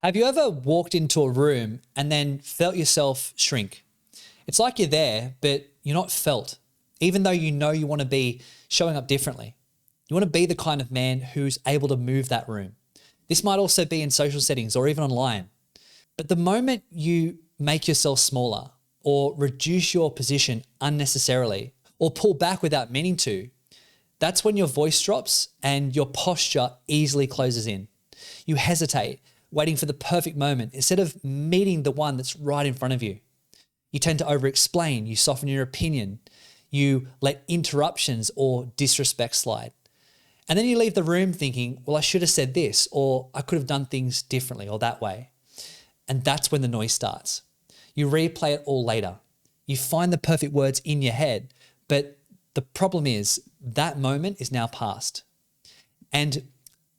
Have you ever walked into a room and then felt yourself shrink? It's like you're there, but you're not felt, even though you know you want to be showing up differently. You want to be the kind of man who's able to move that room. This might also be in social settings or even online. But the moment you make yourself smaller or reduce your position unnecessarily or pull back without meaning to, that's when your voice drops and your posture easily closes in. You hesitate, waiting for the perfect moment instead of meeting the one that's right in front of you. You tend to over-explain, you soften your opinion, you let interruptions or disrespect slide. And then you leave the room thinking, well, I should have said this, or I could have done things differently or that way. And that's when the noise starts. You replay it all later. You find the perfect words in your head, but the problem is that moment is now past. And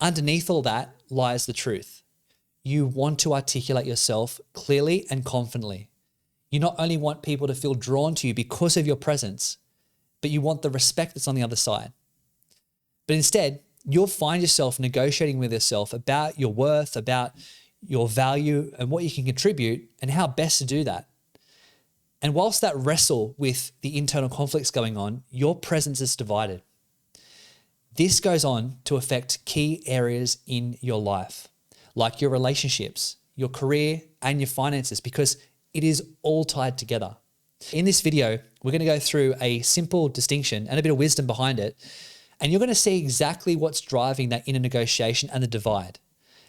underneath all that lies the truth. You want to articulate yourself clearly and confidently. You not only want people to feel drawn to you because of your presence, but you want the respect that's on the other side. But instead, you'll find yourself negotiating with yourself about your worth, about your value and what you can contribute and how best to do that. And whilst that wrestle with the internal conflicts going on, your presence is divided. This goes on to affect key areas in your life, like your relationships, your career, and your finances, because it is all tied together. In this video, we're going to go through a simple distinction and a bit of wisdom behind it, and you're going to see exactly what's driving that inner negotiation and the divide,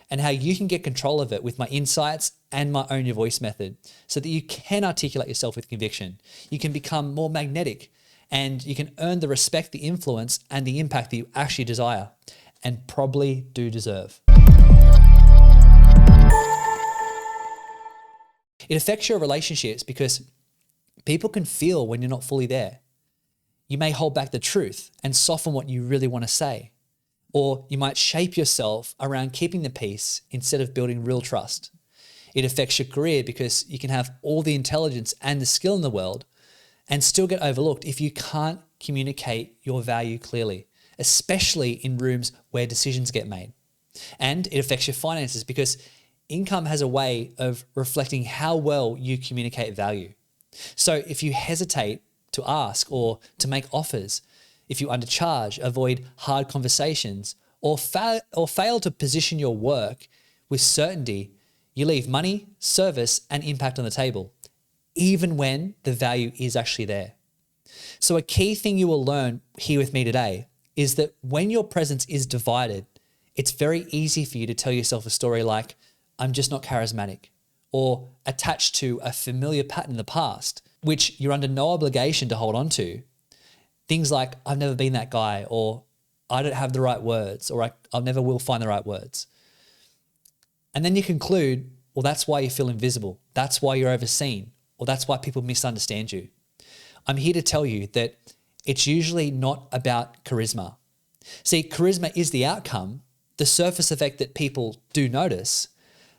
and how you can get control of it with my insights and my Own Your Voice method so that you can articulate yourself with conviction. You can become more magnetic and you can earn the respect, the influence, and the impact that you actually desire and probably do deserve. It affects your relationships because people can feel when you're not fully there. You may hold back the truth and soften what you really want to say. Or you might shape yourself around keeping the peace instead of building real trust. It affects your career because you can have all the intelligence and the skill in the world and still get overlooked if you can't communicate your value clearly, especially in rooms where decisions get made. And it affects your finances because income has a way of reflecting how well you communicate value. So if you hesitate to ask or to make offers, if you undercharge, avoid hard conversations, or fail to position your work with certainty, you leave money, service, and impact on the table, even when the value is actually there. So a key thing you will learn here with me today is that when your presence is divided, it's very easy for you to tell yourself a story like, I'm just not charismatic, or attached to a familiar pattern in the past, which you're under no obligation to hold on to. Things like, I've never been that guy, or I don't have the right words, or I never will find the right words. And then you conclude, well, that's why you feel invisible. That's why you're overseen, or that's why people misunderstand you. I'm here to tell you that it's usually not about charisma. See, charisma is the outcome, the surface effect that people do notice,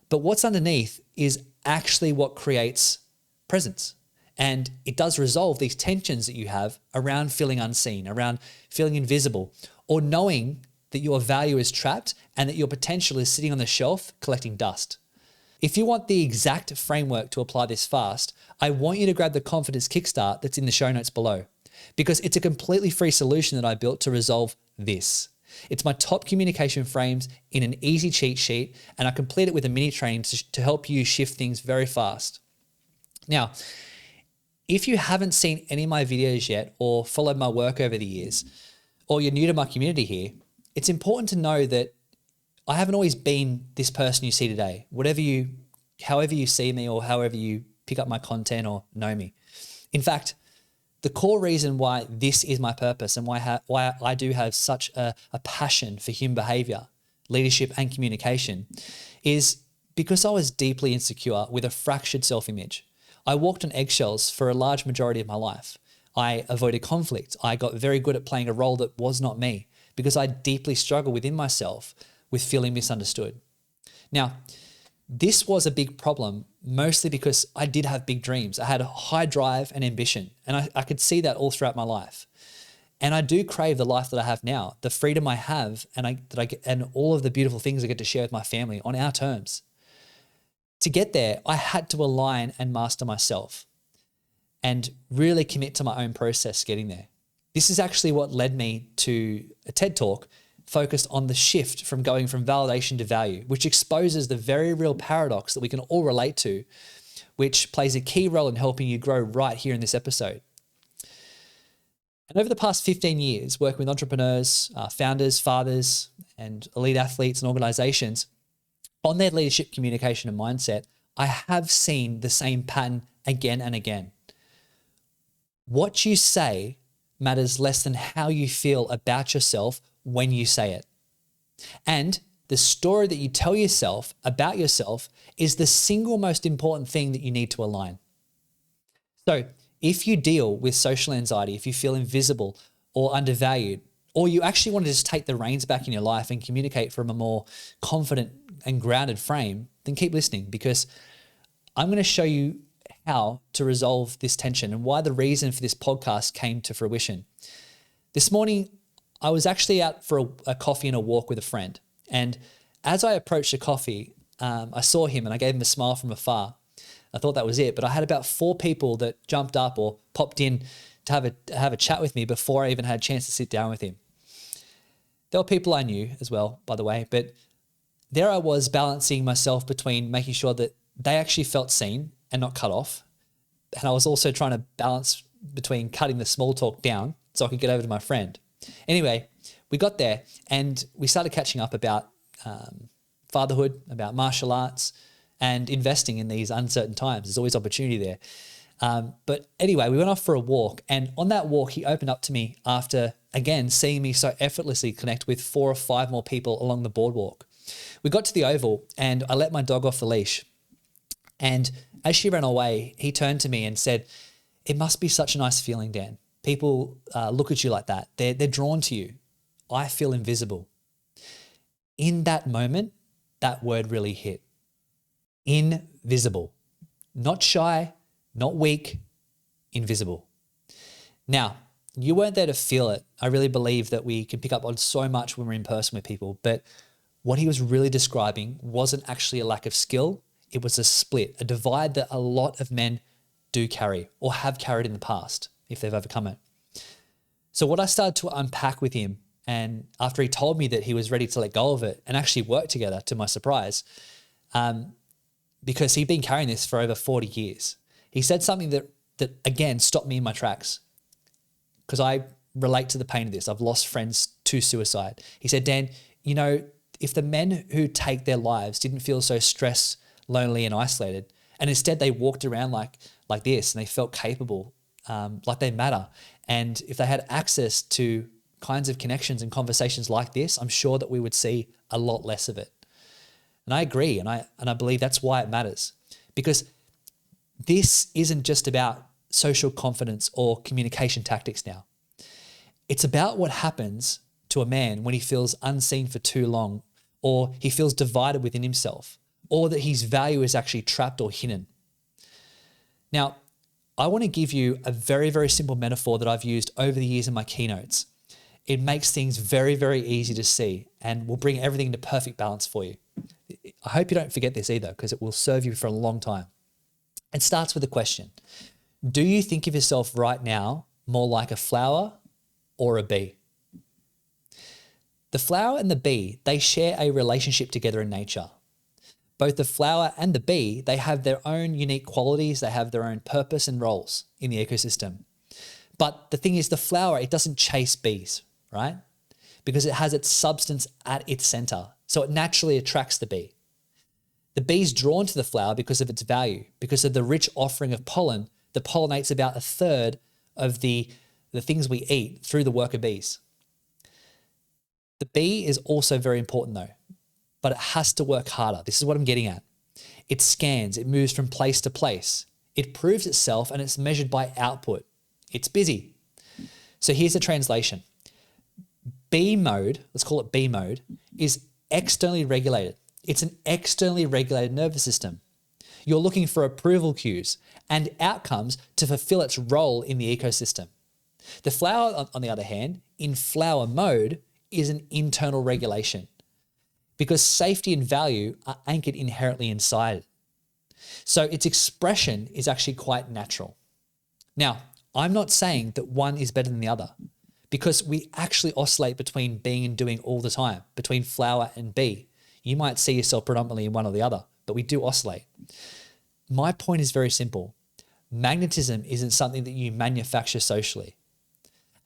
but what's underneath is actually what creates presence. And it does resolve these tensions that you have around feeling unseen, around feeling invisible, or knowing that your value is trapped and that your potential is sitting on the shelf collecting dust. If you want the exact framework to apply this fast, I want you to grab the Confidence Kickstart that's in the show notes below, because it's a completely free solution that I built to resolve this. It's my top communication frames in an easy cheat sheet, and I complete it with a mini training to help you shift things very fast. Now, if you haven't seen any of my videos yet or followed my work over the years, or you're new to my community here, it's important to know that I haven't always been this person you see today, however you see me or however you pick up my content or know me. In fact, the core reason why this is my purpose and why I do have such a passion for human behavior, leadership and communication is because I was deeply insecure with a fractured self-image. I walked on eggshells for a large majority of my life. I avoided conflict. I got very good at playing a role that was not me because I deeply struggled within myself with feeling misunderstood. Now, this was a big problem, mostly because I did have big dreams. I had a high drive and ambition, and I could see that all throughout my life. And I do crave the life that I have now, the freedom I have, and all of the beautiful things I get to share with my family on our terms. to get there, I had to align and master myself and really commit to my own process getting there. This is actually what led me to a TED Talk focused on the shift from going from validation to value, which exposes the very real paradox that we can all relate to, which plays a key role in helping you grow right here in this episode. And over the past 15 years, working with entrepreneurs, founders, fathers, and elite athletes and organizations on their leadership, communication, and mindset, I have seen the same pattern again and again. What you say matters less than how you feel about yourself when you say it. And the story that you tell yourself about yourself is the single most important thing that you need to align. So if you deal with social anxiety, if you feel invisible or undervalued, or you actually want to just take the reins back in your life and communicate from a more confident and grounded frame, then keep listening, because I'm going to show you how to resolve this tension and why the reason for this podcast came to fruition. This morning, I was actually out for a coffee and a walk with a friend. And as I approached the coffee, I saw him and I gave him a smile from afar. I thought that was it, but I had about 4 people that jumped up or popped in to have a chat with me before I even had a chance to sit down with him. There were people I knew as well, by the way, but there I was balancing myself between making sure that they actually felt seen and not cut off. And I was also trying to balance between cutting the small talk down so I could get over to my friend. Anyway, we got there and we started catching up about fatherhood, about martial arts, and investing in these uncertain times. There's always opportunity there. But anyway, we went off for a walk, and on that walk, he opened up to me after, again, seeing me so effortlessly connect with 4 or 5 more people along the boardwalk. We got to the oval and I let my dog off the leash. And as she ran away, he turned to me and said, "It must be such a nice feeling, Dan. People look at you like that. They're drawn to you. I feel invisible." In that moment, that word really hit. Invisible. Not shy, not weak, invisible. Now, you weren't there to feel it. I really believe that we can pick up on so much when we're in person with people, but what he was really describing wasn't actually a lack of skill. It was a split, a divide that a lot of men do carry or have carried in the past if they've overcome it. So what I started to unpack with him, and after he told me that he was ready to let go of it and actually work together, to my surprise, because he'd been carrying this for over 40 years, he said something that again stopped me in my tracks, because I relate to the pain of this. I've lost friends to suicide. He said, "Dan, if the men who take their lives didn't feel so stressed, lonely, and isolated, and instead they walked around like this and they felt capable, like they matter, and if they had access to kinds of connections and conversations like this, I'm sure that we would see a lot less of it." And I agree, and I believe that's why it matters, because this isn't just about social confidence or communication tactics now. It's about what happens to a man when he feels unseen for too long, or he feels divided within himself, or that his value is actually trapped or hidden. Now, I want to give you a very, very simple metaphor that I've used over the years in my keynotes. It makes things very, very easy to see and will bring everything into perfect balance for you. I hope you don't forget this either, because it will serve you for a long time. It starts with a question. Do you think of yourself right now more like a flower or a bee? The flower and the bee, they share a relationship together in nature. Both the flower and the bee, they have their own unique qualities. They have their own purpose and roles in the ecosystem. But the thing is, the flower, it doesn't chase bees, right? Because it has its substance at its center. So it naturally attracts the bee. The bee's drawn to the flower because of its value, because of the rich offering of pollen that pollinates about 1/3 of the things we eat through the worker bees. The bee is also very important though, but it has to work harder. This is what I'm getting at. It scans, it moves from place to place. It proves itself and it's measured by output. It's busy. So here's a translation. Bee mode, let's call it bee mode, is externally regulated. It's an externally regulated nervous system. You're looking for approval cues and outcomes to fulfill its role in the ecosystem. The flower, on the other hand, in flower mode, is an internal regulation, because safety and value are anchored inherently inside it. So its expression is actually quite natural. Now, I'm not saying that one is better than the other, because we actually oscillate between being and doing all the time, between flower and bee. You might see yourself predominantly in one or the other, but we do oscillate. My point is very simple. Magnetism isn't something that you manufacture socially.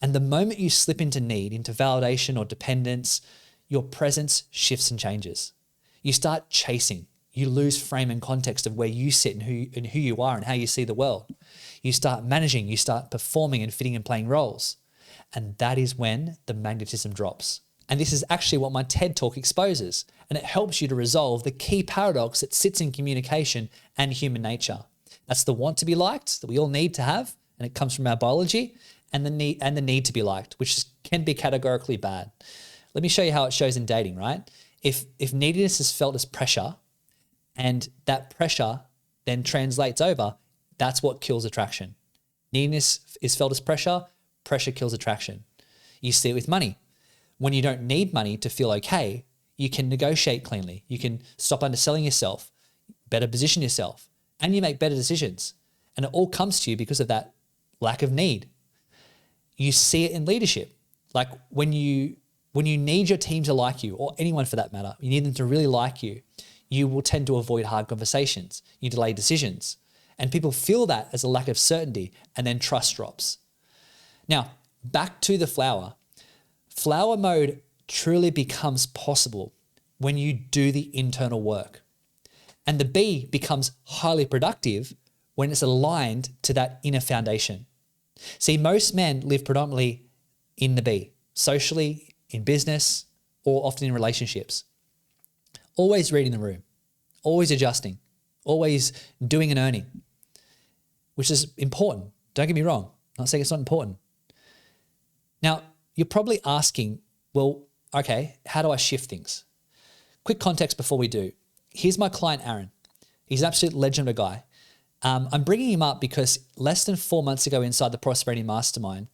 And the moment you slip into need, into validation or dependence, your presence shifts and changes. You start chasing. You lose frame and context of where you sit and who you are and how you see the world. You start managing, you start performing and fitting and playing roles. And that is when the magnetism drops. And this is actually what my TED Talk exposes. And it helps you to resolve the key paradox that sits in communication and human nature. That's the want to be liked that we all need to have, and it comes from our biology, and the need to be liked, which can be categorically bad. Let me show you how it shows in dating, right? If neediness is felt as pressure, and that pressure then translates over, that's what kills attraction. Neediness is felt as pressure, pressure kills attraction. You see it with money. When you don't need money to feel okay, you can negotiate cleanly. You can stop underselling yourself, better position yourself, and you make better decisions. And it all comes to you because of that lack of need. You see it in leadership. Like when you need your team to like you, or anyone for that matter, you need them to really like you, you will tend to avoid hard conversations. You delay decisions. And people feel that as a lack of certainty, and then trust drops. Now, back to the flower. Flower mode truly becomes possible when you do the internal work. And the bee becomes highly productive when it's aligned to that inner foundation. See, most men live predominantly in the bee, socially, in business, or often in relationships. Always reading the room, always adjusting, always doing and earning, which is important. Don't get me wrong. I'm not saying it's not important. Now, you're probably asking, well, okay, how do I shift things? Quick context before we do. Here's my client, Aaron. He's an absolute legend of a guy. I'm bringing him up because less than 4 months ago inside the Prosperity Mastermind,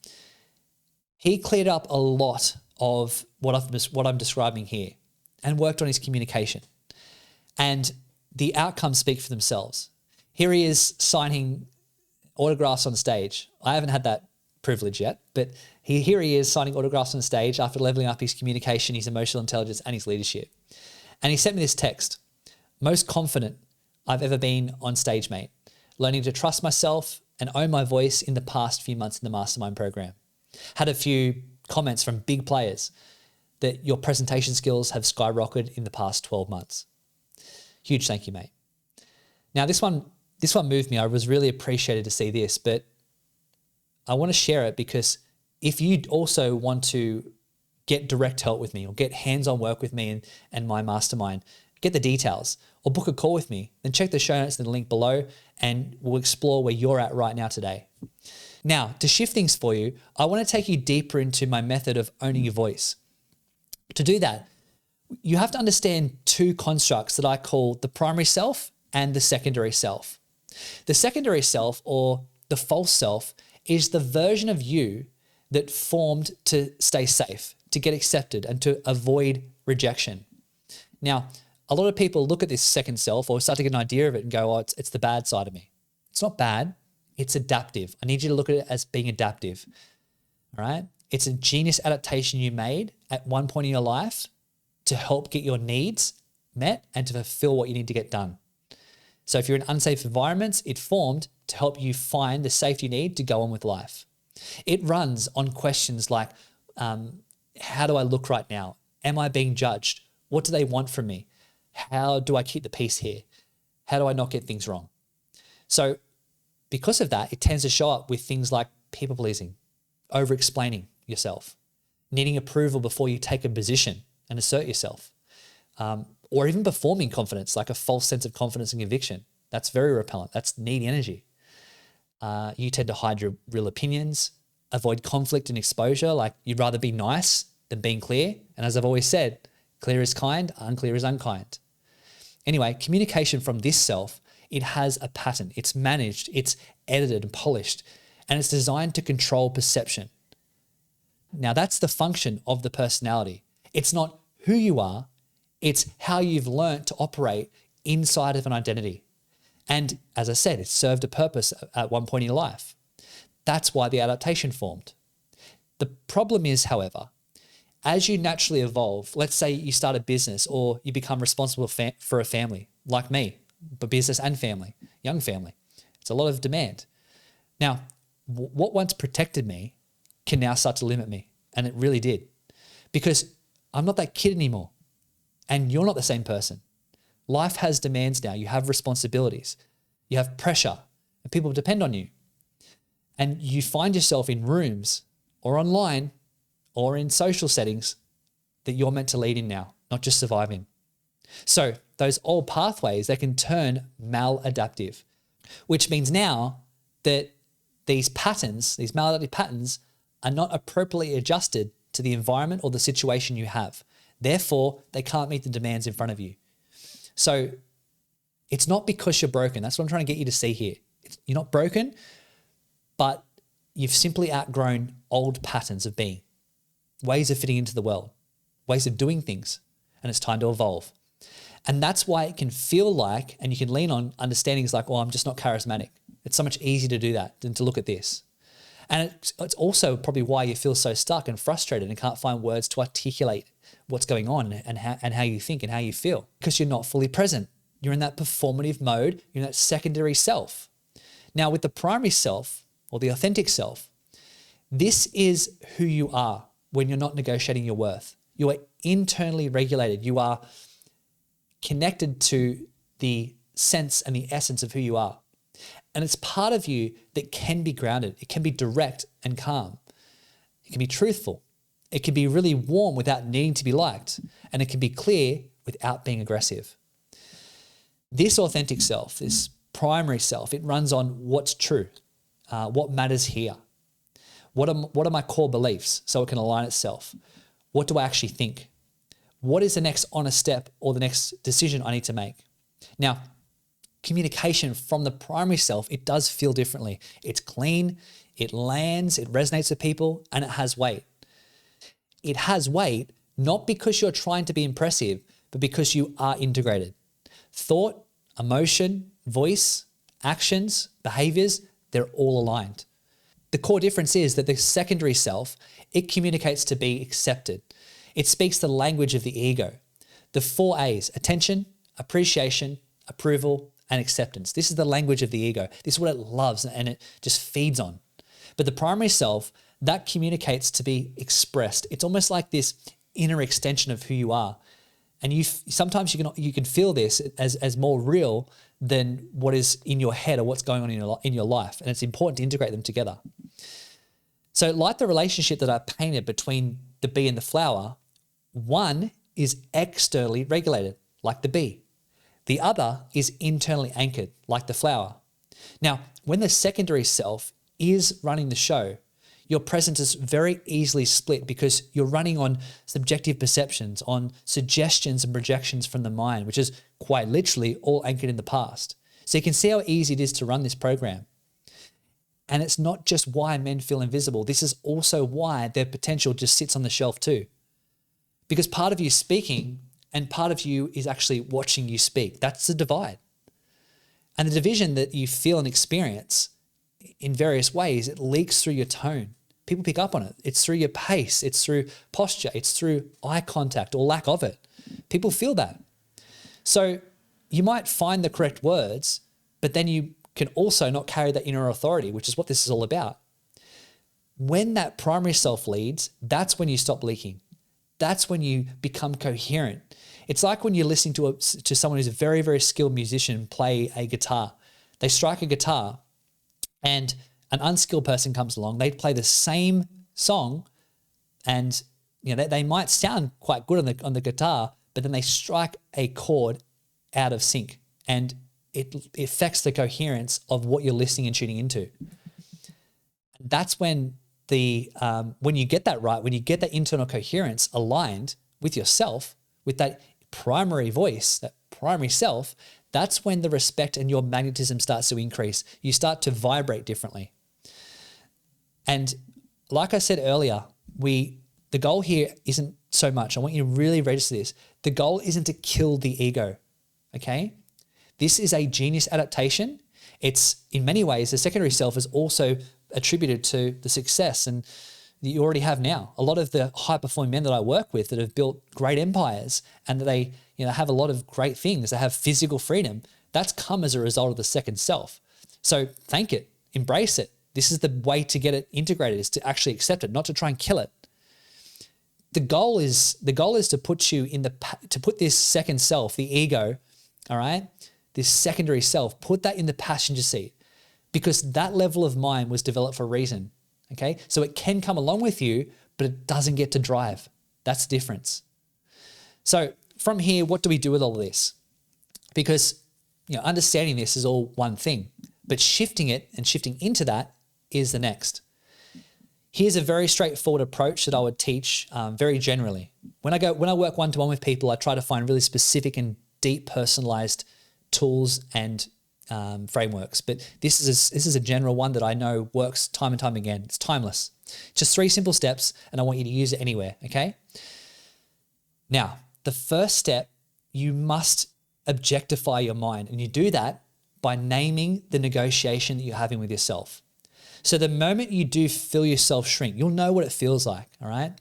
he cleared up a lot of what I'm describing here and worked on his communication. And the outcomes speak for themselves. Here he is signing autographs on stage. I haven't had that privilege yet, but here he is signing autographs on stage after leveling up his communication, his emotional intelligence, and his leadership. And he sent me this text. Most confident I've ever been on stage, mate. Learning to trust myself and own my voice in the past few months in the mastermind program. Had a few comments from big players that your presentation skills have skyrocketed in the past 12 months. Huge thank you, mate. Now this one moved me. I was really appreciated to see this, but I want to share it because if you also want to get direct help with me or get hands-on work with me and my mastermind, get the details or book a call with me, then check the show notes and the link below and we'll explore where you're at right now today. Now, to shift things for you, I want to take you deeper into my method of owning your voice. To do that, you have to understand two constructs that I call the primary self and the secondary self. The secondary self, or the false self, is the version of you that formed to stay safe, to get accepted, and to avoid rejection. Now, a lot of people look at this second self or start to get an idea of it and go, oh, it's the bad side of me. It's not bad. It's adaptive. I need you to look at it as being adaptive. All right? It's a genius adaptation you made at one point in your life to help get your needs met and to fulfill what you need to get done. So if you're in unsafe environments, it formed to help you find the safety you need to go on with life. It runs on questions like, how do I look right now? Am I being judged? What do they want from me? How do I keep the peace here? How do I not get things wrong? So because of that, it tends to show up with things like people pleasing, over-explaining yourself, needing approval before you take a position and assert yourself, or even performing confidence, like a false sense of confidence and conviction. That's very repellent. That's needy energy. You tend to hide your real opinions, avoid conflict and exposure, like you'd rather be nice than being clear. And as I've always said, clear is kind, unclear is unkind. Anyway, communication from this self, it has a pattern. It's managed, it's edited and polished, and it's designed to control perception. Now that's the function of the personality. It's not who you are, it's how you've learnt to operate inside of an identity. And as I said, it served a purpose at one point in your life. That's why the adaptation formed. The problem is, however, as you naturally evolve, let's say you start a business or you become responsible for a family, like me, but business and family, young family. It's a lot of demand. Now, what once protected me can now start to limit me. And it really did. Because I'm not that kid anymore. And you're not the same person. Life has demands now. You have responsibilities. You have pressure. And people depend on you. And you find yourself in rooms or online or in social settings that you're meant to lead in now, not just survive in. So those old pathways, they can turn maladaptive, which means now that these patterns, these maladaptive patterns, are not appropriately adjusted to the environment or the situation you have. Therefore, they can't meet the demands in front of you. So it's not because you're broken. That's what I'm trying to get you to see here. You're not broken, but you've simply outgrown old patterns of being, ways of fitting into the world, ways of doing things, and it's time to evolve. And that's why it can feel like, and you can lean on understandings like, oh, I'm just not charismatic. It's so much easier to do that than to look at this. And it's also probably why you feel so stuck and frustrated and can't find words to articulate what's going on and how you think and how you feel, because you're not fully present. You're in that performative mode. You're in that secondary self. Now, with the primary self or the authentic self, this is who you are when you're not negotiating your worth. You are internally regulated. You are connected to the sense and the essence of who you are. And it's part of you that can be grounded. It can be direct and calm. It can be truthful. It can be really warm without needing to be liked. And it can be clear without being aggressive. This authentic self, this primary self, it runs on what's true, what matters here. What are my core beliefs so it can align itself? What do I actually think? What is the next honest step or the next decision I need to make? Now, communication from the primary self, it does feel differently. It's clean, it lands, it resonates with people, and it has weight. It has weight not because you're trying to be impressive, but because you are integrated. Thought, emotion, voice, actions, behaviors, they're all aligned. The core difference is that the secondary self, it communicates to be accepted. It speaks the language of the ego. The 4 A's, attention, appreciation, approval, and acceptance. This is the language of the ego. This is what it loves and it just feeds on. But the primary self, that communicates to be expressed. It's almost like this inner extension of who you are. And sometimes you can feel this as more real than what is in your head or what's going on in your life. And it's important to integrate them together. So like the relationship that I painted between the bee and the flower, one is externally regulated, like the bee. The other is internally anchored, like the flower. Now, when the secondary self is running the show, your presence is very easily split because you're running on subjective perceptions, on suggestions and projections from the mind, which is quite literally all anchored in the past. So you can see how easy it is to run this program. And it's not just why men feel invisible. This is also why their potential just sits on the shelf too. Because part of you speaking and part of you is actually watching you speak. That's the divide. And the division that you feel and experience in various ways, it leaks through your tone. People pick up on it. It's through your pace. It's through posture. It's through eye contact or lack of it. People feel that. So you might find the correct words, but then you can also not carry that inner authority, which is what this is all about. When that primary self leads, that's when you stop leaking. That's when you become coherent. It's like when you're listening to someone who's a very, very skilled musician play a guitar. They strike a guitar and an unskilled person comes along, they play the same song and they might sound quite good on the guitar, but then they strike a chord out of sync and it affects the coherence of what you're listening and tuning into. That's when when you get that right, when you get that internal coherence aligned with yourself, with that primary voice, that primary self, that's when the respect and your magnetism starts to increase. You start to vibrate differently. And like I said earlier, the goal here isn't so much, I want you to really register this. The goal isn't to kill the ego, okay? This is a genius adaptation. It's in many ways, the secondary self is also attributed to the success and that you already have now. A lot of the high performing men that I work with that have built great empires and that they, have a lot of great things, they have physical freedom, that's come as a result of the second self. So thank it, embrace it. This is the way to get it integrated, is to actually accept it, not to try and kill it. The goal is to put you to put this second self, the ego, all right, this secondary self, put that in the passenger seat, because that level of mind was developed for a reason. Okay, so it can come along with you, but it doesn't get to drive. That's the difference. So from here, what do we do with all of this? Because understanding this is all one thing, but shifting it and shifting into that is the next. Here's a very straightforward approach that I would teach very generally. When I work one-to-one with people, I try to find really specific and deep personalized tools and frameworks. But this is a general one that I know works time and time again. It's timeless. Just 3 simple steps, and I want you to use it anywhere, okay? Now, the first step, you must objectify your mind, and you do that by naming the negotiation that you're having with yourself. So the moment you do feel yourself shrink, you'll know what it feels like, all right?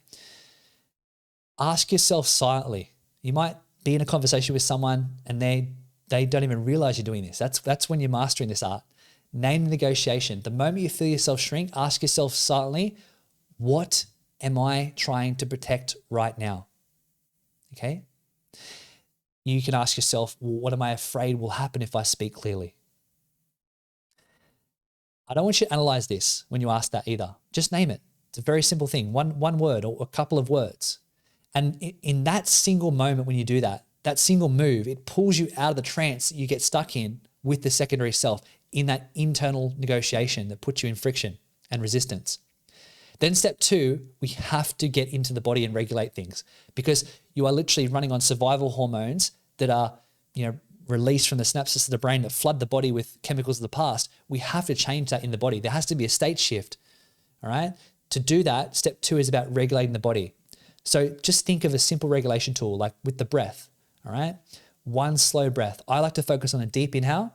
Ask yourself silently. You might be in a conversation with someone and they don't even realize you're doing this. That's when you're mastering this art. Name the negotiation. The moment you feel yourself shrink, ask yourself silently, what am I trying to protect right now? Okay? You can ask yourself, well, what am I afraid will happen if I speak clearly? I don't want you to analyze this when you ask that either. Just name it. It's a very simple thing, one word or a couple of words. And in that single moment when you do that single move, it pulls you out of the trance that you get stuck in with the secondary self, in that internal negotiation that puts you in friction and resistance. Then step 2, we have to get into the body and regulate things, because you are literally running on survival hormones that are, released from the synapses of the brain that flood the body with chemicals of the past. We have to change that in the body. There has to be a state shift, all right? To do that, step 2 is about regulating the body. So just think of a simple regulation tool, like with the breath, all right? One slow breath. I like to focus on a deep inhale,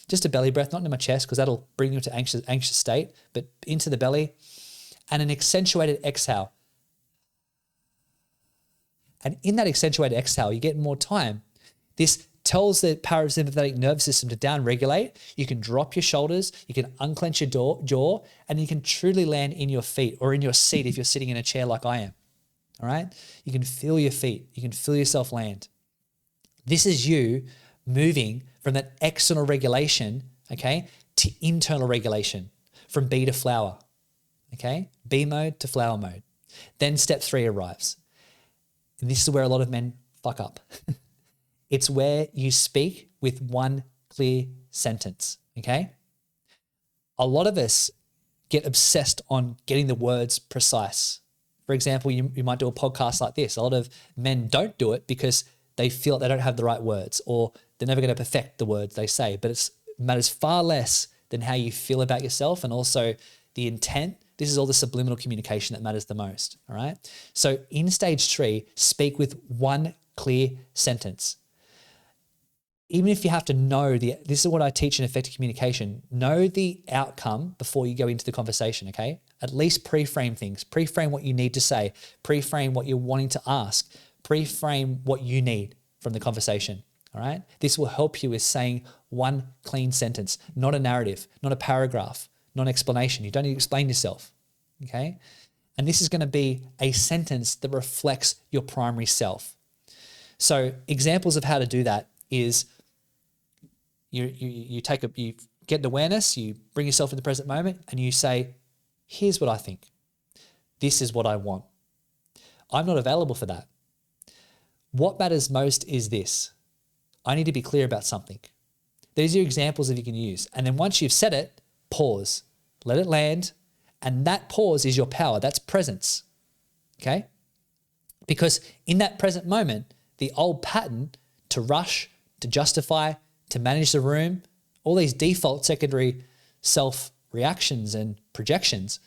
just a belly breath, not into my chest, because that'll bring you into anxious state, but into the belly, and an accentuated exhale. And in that accentuated exhale, you get more time. This tells the parasympathetic nervous system to down-regulate. You can drop your shoulders, you can unclench your jaw, and you can truly land in your feet or in your seat if you're sitting in a chair like I am, all right? You can feel your feet. You can feel yourself land. This is you moving from that external regulation, okay, to internal regulation, from bee to flower, okay? Bee mode to flower mode. Then step 3 arrives. And this is where a lot of men fuck up. It's where you speak with one clear sentence, okay? A lot of us get obsessed on getting the words precise. For example, you might do a podcast like this. A lot of men don't do it because they feel they don't have the right words, or they're never going to perfect the words they say. But it matters far less than how you feel about yourself, and also the intent. This is all the subliminal communication that matters the most, all right? So in stage 3, speak with one clear sentence. Even if you have to know this is what I teach in effective communication, know the outcome before you go into the conversation, okay? At least pre-frame things, pre-frame what you need to say, pre-frame what you're wanting to ask, pre-frame what you need from the conversation, all right? This will help you with saying one clean sentence, not a narrative, not a paragraph, not an explanation. You don't need to explain yourself, okay? And this is going to be a sentence that reflects your primary self. So examples of how to do that is you get an awareness, you bring yourself in the present moment, and you say, here's what I think. This is what I want. I'm not available for that. What matters most is this. I need to be clear about something. These are examples that you can use. And then once you've said it, pause, let it land. And that pause is your power. That's presence. Okay? Because in that present moment, the old pattern to rush, to justify, to manage the room, all these default secondary self reactions and projections,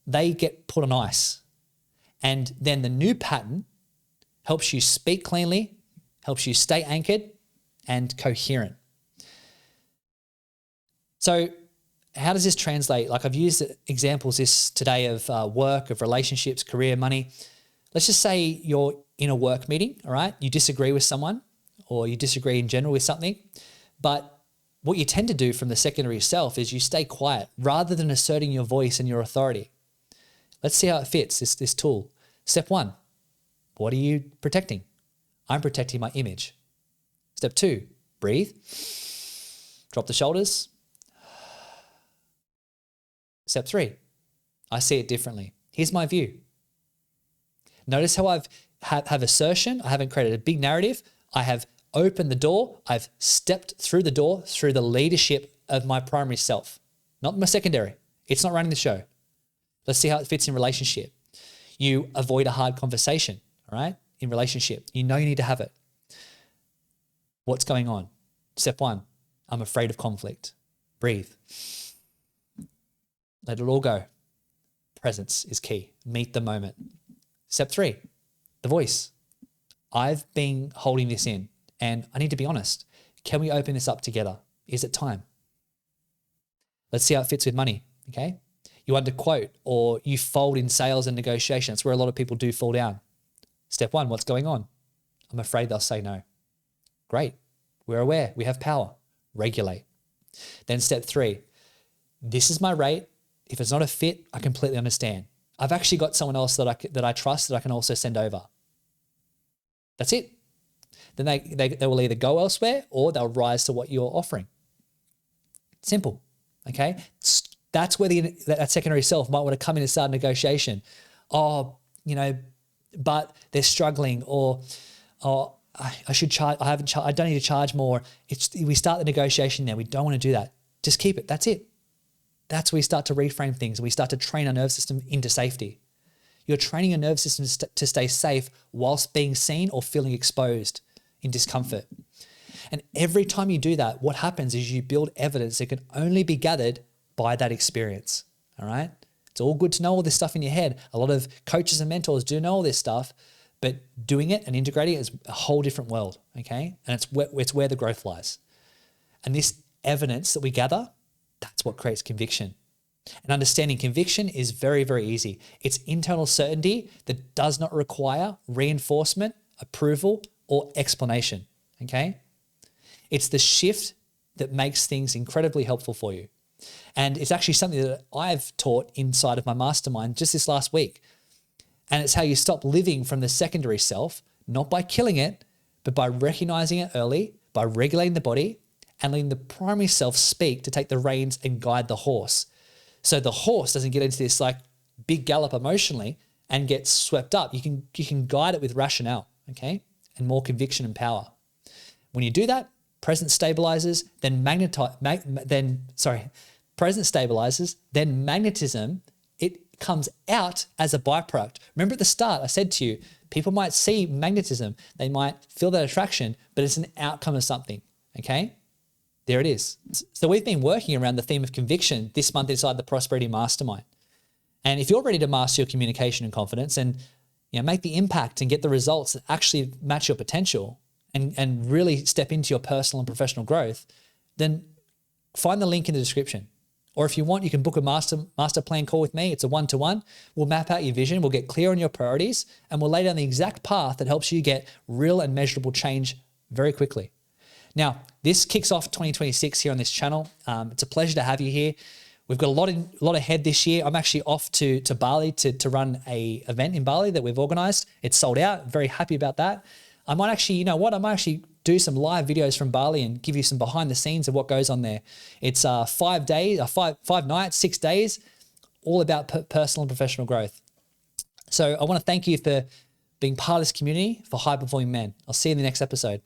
they get put on ice. And then the new pattern helps you speak cleanly, helps you stay anchored, and coherent. So how does this translate? Like I've used examples this today of work, of relationships, career, money. Let's just say you're in a work meeting, all right? You disagree with someone or you disagree in general with something, but what you tend to do from the secondary self is you stay quiet rather than asserting your voice and your authority. Let's see how it fits, this tool. Step 1, what are you protecting? I'm protecting my image. Step 2, breathe, drop the shoulders. Step 3, I see it differently. Here's my view. Notice how I've have assertion. I haven't created a big narrative. I have opened the door. I've stepped through the door through the leadership of my primary self, not my secondary. It's not running the show. Let's see how it fits in relationship. You avoid a hard conversation, all right? In relationship, you know you need to have it. What's going on? Step 1, I'm afraid of conflict. Breathe. Let it all go. Presence is key. Meet the moment. Step 3, the voice. I've been holding this in and I need to be honest. Can we open this up together? Is it time? Let's see how it fits with money, okay? You underquote or you fold in sales and negotiation. That's where a lot of people do fall down. Step 1, what's going on? I'm afraid they'll say no. Great. We're aware. We have power. Regulate. Then step 3, this is my rate. If it's not a fit, I completely understand. I've actually got someone else that I trust that I can also send over. That's it. Then they will either go elsewhere or they'll rise to what you're offering. Simple, okay? That's where that secondary self might want to come in and start a negotiation. Oh, but they're struggling, or I should charge. I don't need to charge more. We start the negotiation there. We don't want to do that. Just keep it. That's it. That's where we start to reframe things. We start to train our nervous system into safety. You're training your nervous system to stay safe whilst being seen or feeling exposed in discomfort. And every time you do that, what happens is you build evidence that can only be gathered by that experience. All right? It's all good to know all this stuff in your head. A lot of coaches and mentors do know all this stuff, but doing it and integrating it is a whole different world, okay? And it's where the growth lies. And this evidence that we gather, that's what creates conviction. And understanding conviction is very, very easy. It's internal certainty that does not require reinforcement, approval, or explanation, okay? It's the shift that makes things incredibly helpful for you. And it's actually something that I've taught inside of my mastermind just this last week. And it's how you stop living from the secondary self, not by killing it, but by recognizing it early, by regulating the body, and letting the primary self speak to take the reins and guide the horse. So the horse doesn't get into this like big gallop emotionally and get swept up. You can guide it with rationale, okay? And more conviction and power. When you do that, presence stabilizes, presence stabilizes, then magnetism, it comes out as a byproduct. Remember at the start, I said to you, people might see magnetism, they might feel that attraction, but it's an outcome of something, okay? There it is. So we've been working around the theme of conviction this month inside the Prosperity Mastermind. And if you're ready to master your communication and confidence and make the impact and get the results that actually match your potential and really step into your personal and professional growth, then find the link in the description. Or if you want, you can book a master plan call with me. It's a one-to-one. We'll map out your vision. We'll get clear on your priorities and we'll lay down the exact path that helps you get real and measurable change very quickly. Now, this kicks off 2026 here on this channel. It's a pleasure to have you here. We've got a lot ahead this year. I'm actually off to Bali to run a event in Bali that we've organized. It's sold out. Very happy about that. I might actually, I might actually do some live videos from Bali and give you some behind the scenes of what goes on there. It's 5 days, 5 nights, 6 days, all about personal and professional growth. So I want to thank you for being part of this community for high performing men. I'll see you in the next episode.